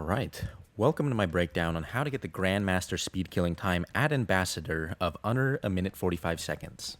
Alright, welcome to my breakdown on how to get the Grandmaster speed killing time at Ambassador of under a minute 45 seconds.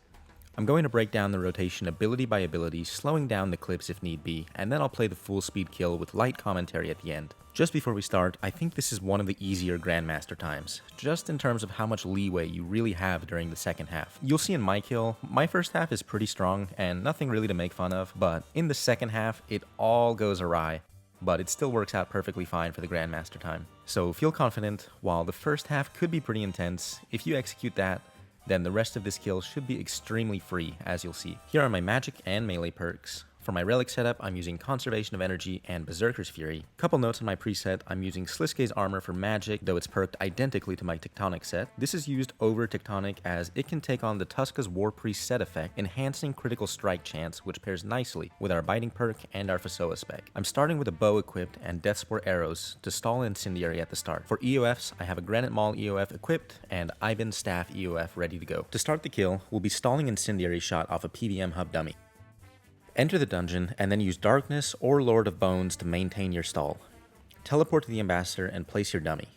I'm going to break down the rotation ability by ability, slowing down the clips if need be, and then I'll play the full speed kill with light commentary at the end. Just before we start, I think this is one of the easier Grandmaster times, just in terms of how much leeway you really have during the second half. You'll see in my kill, my first half is pretty strong and nothing really to make fun of, but in the second half, it all goes awry. But it still works out perfectly fine for the Grandmaster time. So feel confident, while the first half could be pretty intense, if you execute that, then the rest of this kill should be extremely free, as you'll see. Here are my magic and melee perks. For my relic setup, I'm using Conservation of Energy and Berserker's Fury. Couple notes on my preset, I'm using Sliske's Armor for magic, though it's perked identically to my Tectonic set. This is used over Tectonic as it can take on the Tuska's War Priest set effect, enhancing critical strike chance, which pairs nicely with our Biting perk and our Fasoa spec. I'm starting with a bow equipped and Deathspore arrows to stall Incendiary at the start. For EOFs, I have a Granite Maul EOF equipped and Ivan Staff EOF ready to go. To start the kill, we'll be stalling Incendiary shot off a PVM hub dummy. Enter the dungeon, and then use Darkness or Lord of Bones to maintain your stall. Teleport to the Ambassador and place your dummy.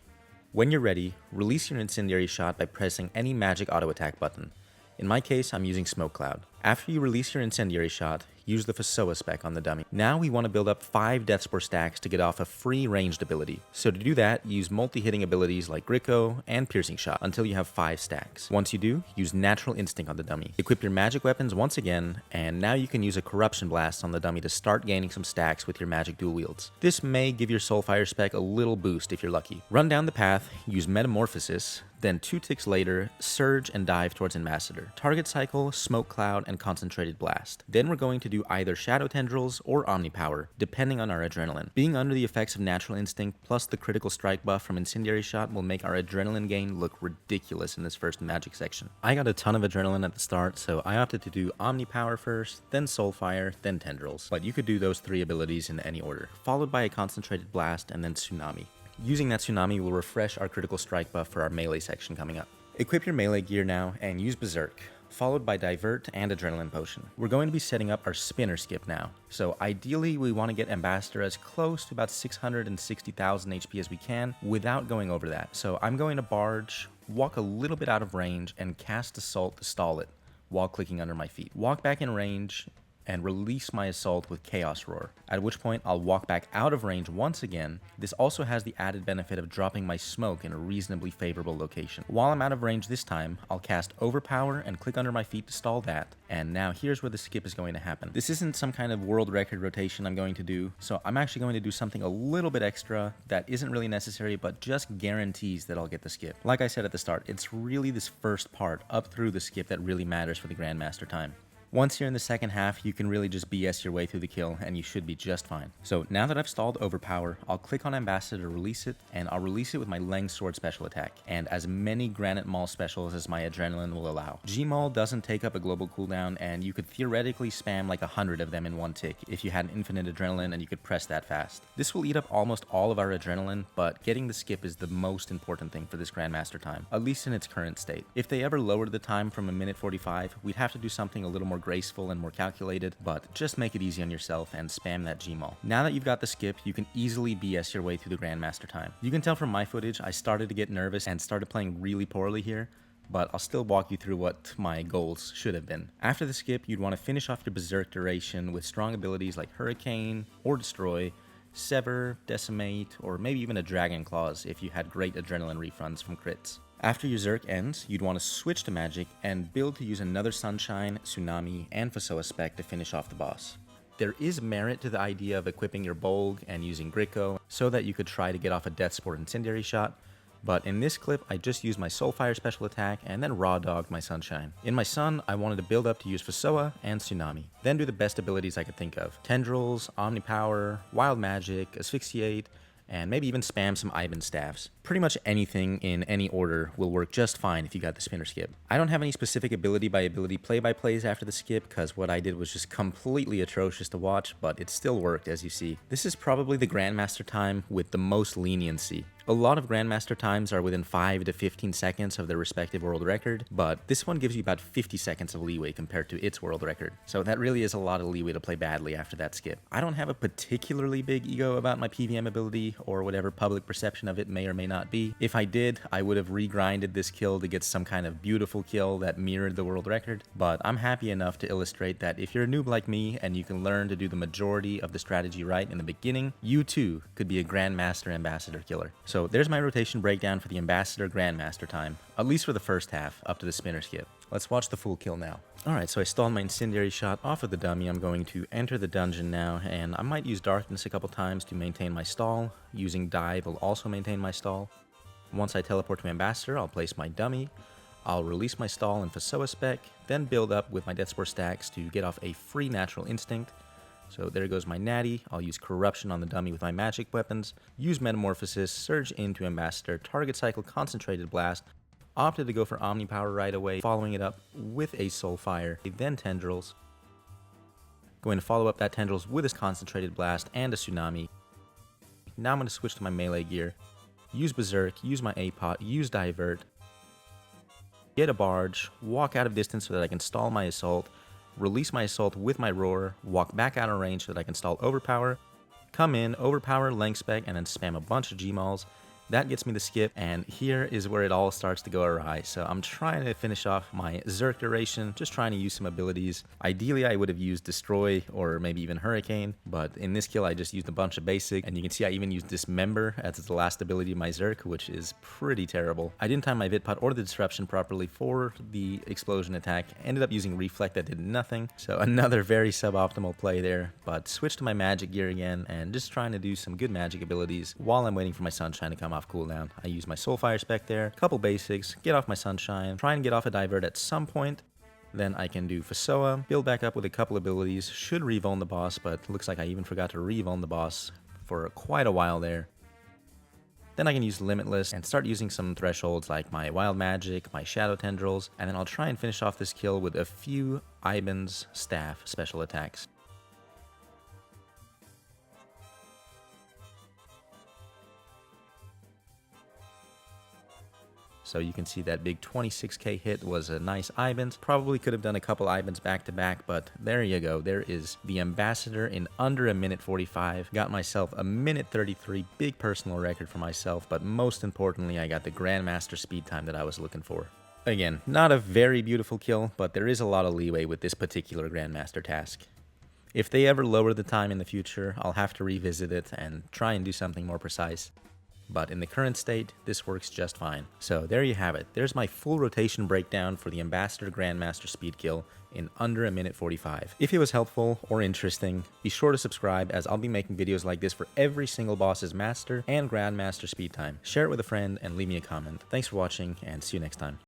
When you're ready, release your Incendiary shot by pressing any magic auto attack button. In my case, I'm using Smoke Cloud. After you release your Incendiary shot, use the Fasoa spec on the dummy. Now we want to build up 5 Deathspore stacks to get off a free ranged ability. So to do that, use multi-hitting abilities like Gricko and Piercing Shot until you have 5 stacks. Once you do, use Natural Instinct on the dummy. Equip your magic weapons once again, and now you can use a Corruption Blast on the dummy to start gaining some stacks with your magic dual wields. This may give your Soulfire spec a little boost if you're lucky. Run down the path, use Metamorphosis, then 2 ticks later, surge and dive towards Ambassador. Target cycle, Smoke Cloud, and Concentrated Blast. Then we're going to do either Shadow Tendrils or Omnipower, depending on our adrenaline. Being under the effects of Natural Instinct plus the critical strike buff from Incendiary Shot will make our adrenaline gain look ridiculous in this first magic section. I got a ton of adrenaline at the start, so I opted to do Omnipower first, then Soulfire, then Tendrils. But you could do those 3 abilities in any order, followed by a Concentrated Blast and then Tsunami. Using that Tsunami will refresh our critical strike buff for our melee section coming up. Equip your melee gear now and use Berserk, followed by Divert and Adrenaline Potion. We're going to be setting up our spinner skip now, so ideally we want to get Ambassador as close to about 660,000 HP as we can without going over that. So I'm going to barge, walk a little bit out of range, and cast Assault to stall it while clicking under my feet. Walk back in range and release my assault with Chaos Roar, at which point I'll walk back out of range once again. This also has the added benefit of dropping my smoke in a reasonably favorable location. While I'm out of range this time, I'll cast Overpower and click under my feet to stall that, and now here's where the skip is going to happen. This isn't some kind of world record rotation I'm going to do, so I'm actually going to do something a little bit extra that isn't really necessary, but just guarantees that I'll get the skip. Like I said at the start, it's really this first part up through the skip that really matters for the Grandmaster time. Once you're in the second half, you can really just BS your way through the kill and you should be just fine. So now that I've stalled Overpower, I'll click on Ambassador to release it, and I'll release it with my Leng Sword special attack, and as many Granite Maul specials as my adrenaline will allow. G-Maul doesn't take up a global cooldown, and you could theoretically spam like 100 of them in one tick if you had infinite adrenaline and you could press that fast. This will eat up almost all of our adrenaline, but getting the skip is the most important thing for this Grandmaster time, at least in its current state. If they ever lowered the time from a minute 45, we'd have to do something a little more graceful and more calculated, but just make it easy on yourself and spam that G-Maul. Now that you've got the skip, you can easily BS your way through the Grandmaster time. You can tell from my footage, I started to get nervous and started playing really poorly here, but I'll still walk you through what my goals should have been. After the skip, you'd want to finish off your Berserk duration with strong abilities like Hurricane or Destroy, Sever, Decimate, or maybe even a Dragon Claws if you had great adrenaline refunds from crits. After your Zerk ends, you'd want to switch to magic and build to use another Sunshine, Tsunami, and Fasoa spec to finish off the boss. There is merit to the idea of equipping your Bolg and using Gricko so that you could try to get off a Deathspore Incendiary shot, but in this clip I just used my Soulfire special attack and then raw dogged my Sunshine. In my Sun, I wanted to build up to use Fasoa and Tsunami, then do the best abilities I could think of. Tendrils, Omnipower, Wild Magic, Asphyxiate, and maybe even spam some Ivan staffs. Pretty much anything in any order will work just fine if you got the spinner skip. I don't have any specific ability by ability play-by-plays after the skip because what I did was just completely atrocious to watch, but it still worked as you see. This is probably the Grandmaster time with the most leniency. A lot of Grandmaster times are within 5 to 15 seconds of their respective world record, but this one gives you about 50 seconds of leeway compared to its world record. So that really is a lot of leeway to play badly after that skip. I don't have a particularly big ego about my PVM ability, or whatever public perception of it may or may not be. If I did, I would have regrinded this kill to get some kind of beautiful kill that mirrored the world record, but I'm happy enough to illustrate that if you're a noob like me and you can learn to do the majority of the strategy right in the beginning, you too could be a Grandmaster Ambassador killer. So there's my rotation breakdown for the Ambassador Grand-Master time, at least for the first half, up to the spinner skip. Let's watch the full kill now. Alright, so I stalled my incendiary shot off of the dummy. I'm going to enter the dungeon now, and I might use darkness a couple times to maintain my stall. Using dive will also maintain my stall. Once I teleport to Ambassador, I'll place my dummy. I'll release my stall in Fasoa spec, then build up with my Death Spore stacks to get off a free natural instinct. So there goes my natty. I'll use corruption on the dummy with my magic weapons, use metamorphosis, surge into Ambassador, target cycle concentrated blast, opted to go for omni power right away, following it up with a soulfire, then tendrils. Going to follow up that tendrils with his concentrated blast and a tsunami. Now I'm going to switch to my melee gear, use berserk, use my A-pot, use divert, get a barge, walk out of distance so that I can stall my assault, release my assault with my roar, walk back out of range so that I can stall overpower, come in, overpower, length spec, and then spam a bunch of Gmauls. That gets me the skip, and here is where it all starts to go awry. So I'm trying to finish off my Zerk duration, just trying to use some abilities. Ideally, I would have used Destroy or maybe even Hurricane, but in this kill, I just used a bunch of basic, and you can see I even used Dismember as the last ability of my Zerk, which is pretty terrible. I didn't time my Vidpot or the Disruption properly for the explosion attack. Ended up using Reflect that did nothing, so another very suboptimal play there, but switched to my magic gear again, and just trying to do some good magic abilities while I'm waiting for my Sunshine to come off cooldown. I use my Soulfire spec there, couple basics, get off my Sunshine, try and get off a divert at some point, then I can do Fasoa, build back up with a couple abilities, should revuln the boss, but looks like I even forgot to revuln the boss for quite a while there. Then I can use Limitless and start using some thresholds like my Wild Magic, my Shadow Tendrils, and then I'll try and finish off this kill with a few Iban's Staff special attacks. So you can see that big 26k hit was a nice Iban's. Probably could have done a couple Iban's back to back, but there you go. There is the Ambassador in under a minute 45. Got myself a minute 33, big personal record for myself, but most importantly, I got the Grandmaster speed time that I was looking for. Again, not a very beautiful kill, but there is a lot of leeway with this particular Grandmaster task. If they ever lower the time in the future, I'll have to revisit it and try and do something more precise. But in the current state, this works just fine. So there you have it. There's my full rotation breakdown for the Ambassador Grand-Master speed kill in under a minute 45. If it was helpful or interesting, be sure to subscribe, as I'll be making videos like this for every single boss's master and Grandmaster speed time. Share it with a friend and leave me a comment. Thanks for watching, and see you next time.